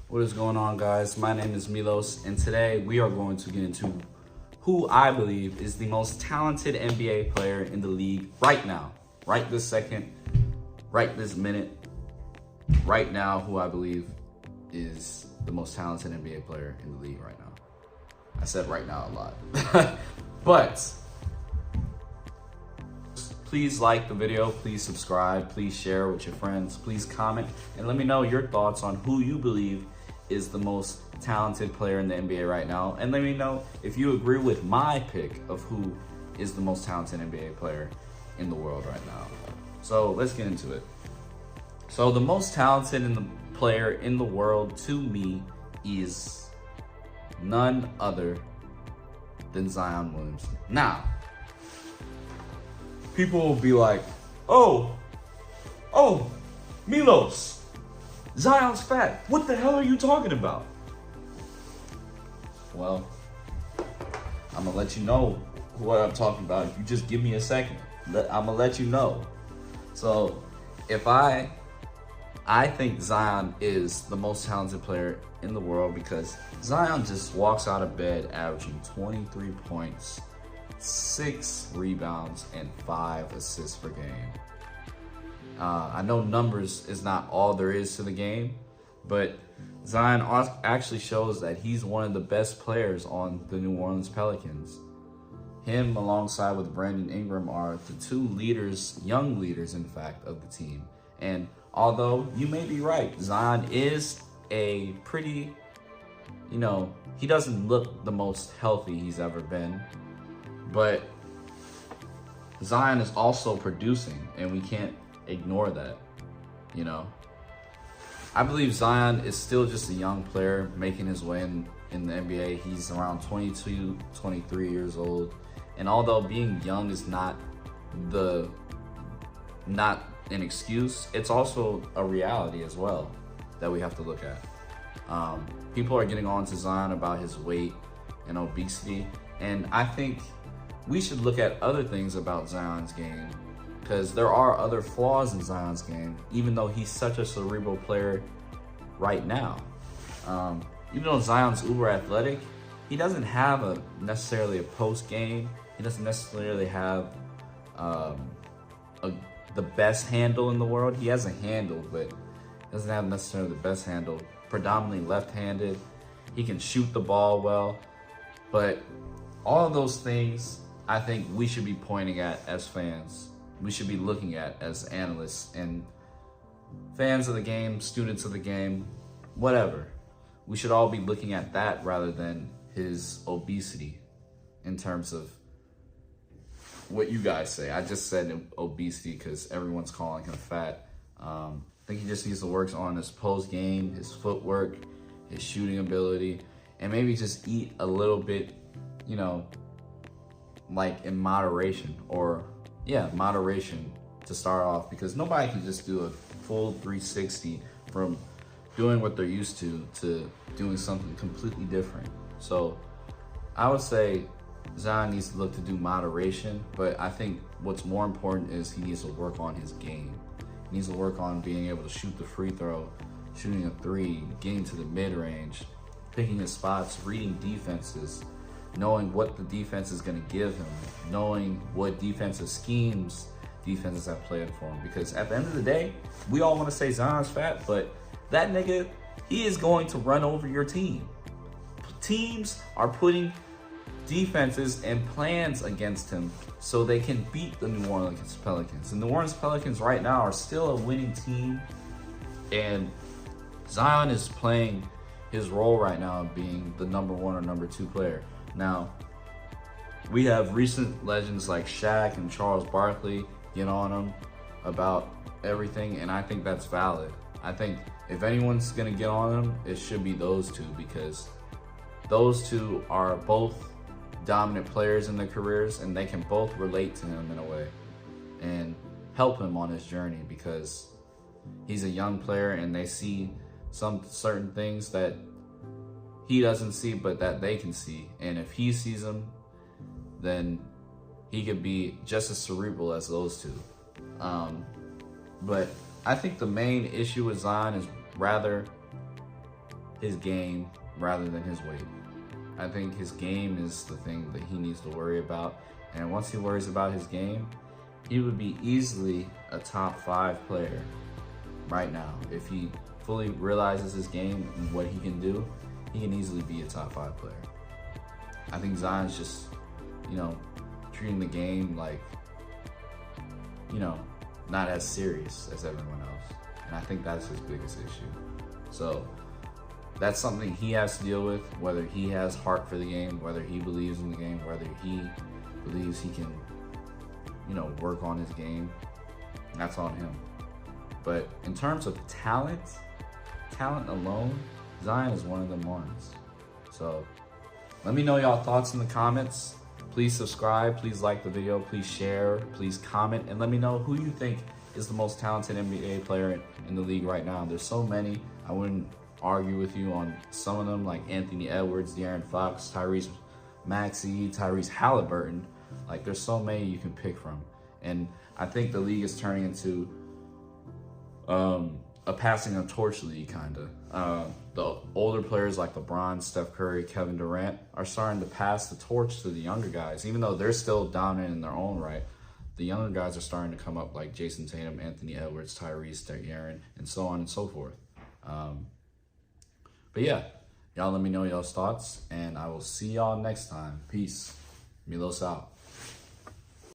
What is going on, guys? My name is Milos, and today we are going to get into who I believe is the most talented NBA player in the league right now. Right this second, right this minute, right now, who I believe is the most talented NBA player in the league right now. I said right now a lot. But please like the video, please subscribe, please share with your friends, please comment, and let me know your thoughts on who you believe is the most talented player in the NBA right now. And let me know if you agree with my pick of who is the most talented NBA player in the world right now. So let's get into it. So the most talented player in the world to me is none other than Zion Williamson. Now, people will be like, oh, Milos, Zion's fat. What the hell are you talking about? Well, I'm gonna let you know what I'm talking about. If you just give me a second, I'm gonna let you know. So, if I think Zion is the most talented player in the world because Zion just walks out of bed averaging 23 points, 6 rebounds, and 5 assists per game. I know numbers is not all there is to the game, but Zion actually shows that he's one of the best players on the New Orleans Pelicans. Him alongside with Brandon Ingram are the two leaders, young leaders in fact, of the team. And although you may be right, Zion is a pretty, he doesn't look the most healthy he's ever been, but Zion is also producing, and we can't ignore that, I believe Zion is still just a young player making his way in the NBA. He's around 22, 23 years old. And although being young is not an excuse, it's also a reality as well that we have to look at. People are getting on to Zion about his weight and obesity. And I think we should look at other things about Zion's game, because there are other flaws in Zion's game, even though he's such a cerebral player right now. Even though Zion's uber athletic, he doesn't have necessarily a post game. He doesn't necessarily have the best handle in the world. He has a handle, but doesn't have necessarily the best handle. Predominantly left-handed. He can shoot the ball well. But all of those things, I think we should be pointing at as fans. We should be looking at as analysts and fans of the game, students of the game, whatever. We should all be looking at that rather than his obesity in terms of what you guys say. I just said obesity because everyone's calling him fat. I think he just needs to work on his post game, his footwork, his shooting ability, and maybe just eat a little bit, like in moderation, moderation to start off, because nobody can just do a full 360 from doing what they're used to doing something completely different. So I would say Zion needs to look to do moderation, but I think what's more important is he needs to work on his game. He needs to work on being able to shoot the free throw, shooting a three, getting to the mid-range, picking his spots, reading defenses, knowing what the defense is going to give him, knowing what defensive schemes defenses have played for him. Because at the end of the day, we all want to say Zion's fat, but that nigga, he is going to run over your team. Teams are putting defenses and plans against him so they can beat the New Orleans Pelicans. The New Orleans Pelicans right now are still a winning team, and Zion is playing his role right now of being the number 1 or number 2 player. Now, we have recent legends like Shaq and Charles Barkley get on him about everything, and I think that's valid. I think if anyone's gonna get on him, it should be those two, because those two are both dominant players in their careers, and they can both relate to him in a way and help him on his journey, because he's a young player and they see some certain things that he doesn't see but that they can see, and if he sees them, then he could be just as cerebral as those two. But I think the main issue with Zion is rather his game rather than his weight. I think his game is the thing that he needs to worry about. And once he worries about his game, he would be easily a top 5 player right now. If he fully realizes his game and what he can do, he can easily be a top 5 player. I think Zion's just, treating the game like, not as serious as everyone else. And I think that's his biggest issue. So that's something he has to deal with, whether he has heart for the game, whether he believes in the game, whether he believes he can, work on his game. That's on him. But in terms of talent alone, Zion is one of them ones. So let me know y'all thoughts in the comments. Please subscribe, please like the video, please share, please comment, and let me know who you think is the most talented NBA player in the league right now. There's so many. I wouldn't argue with you on some of them, like Anthony Edwards, De'Aaron Fox, Tyrese Maxey, Tyrese Halliburton. Like, there's so many you can pick from. And I think the league is turning into a passing a torch league, kind of. The older players like LeBron, Steph Curry, Kevin Durant are starting to pass the torch to the younger guys. Even though they're still dominant in their own right, the younger guys are starting to come up, like Jason Tatum, Anthony Edwards, Tyrese, De'Aaron, and so on and so forth. But yeah, y'all let me know y'all's thoughts, and I will see y'all next time. Peace. Milos out.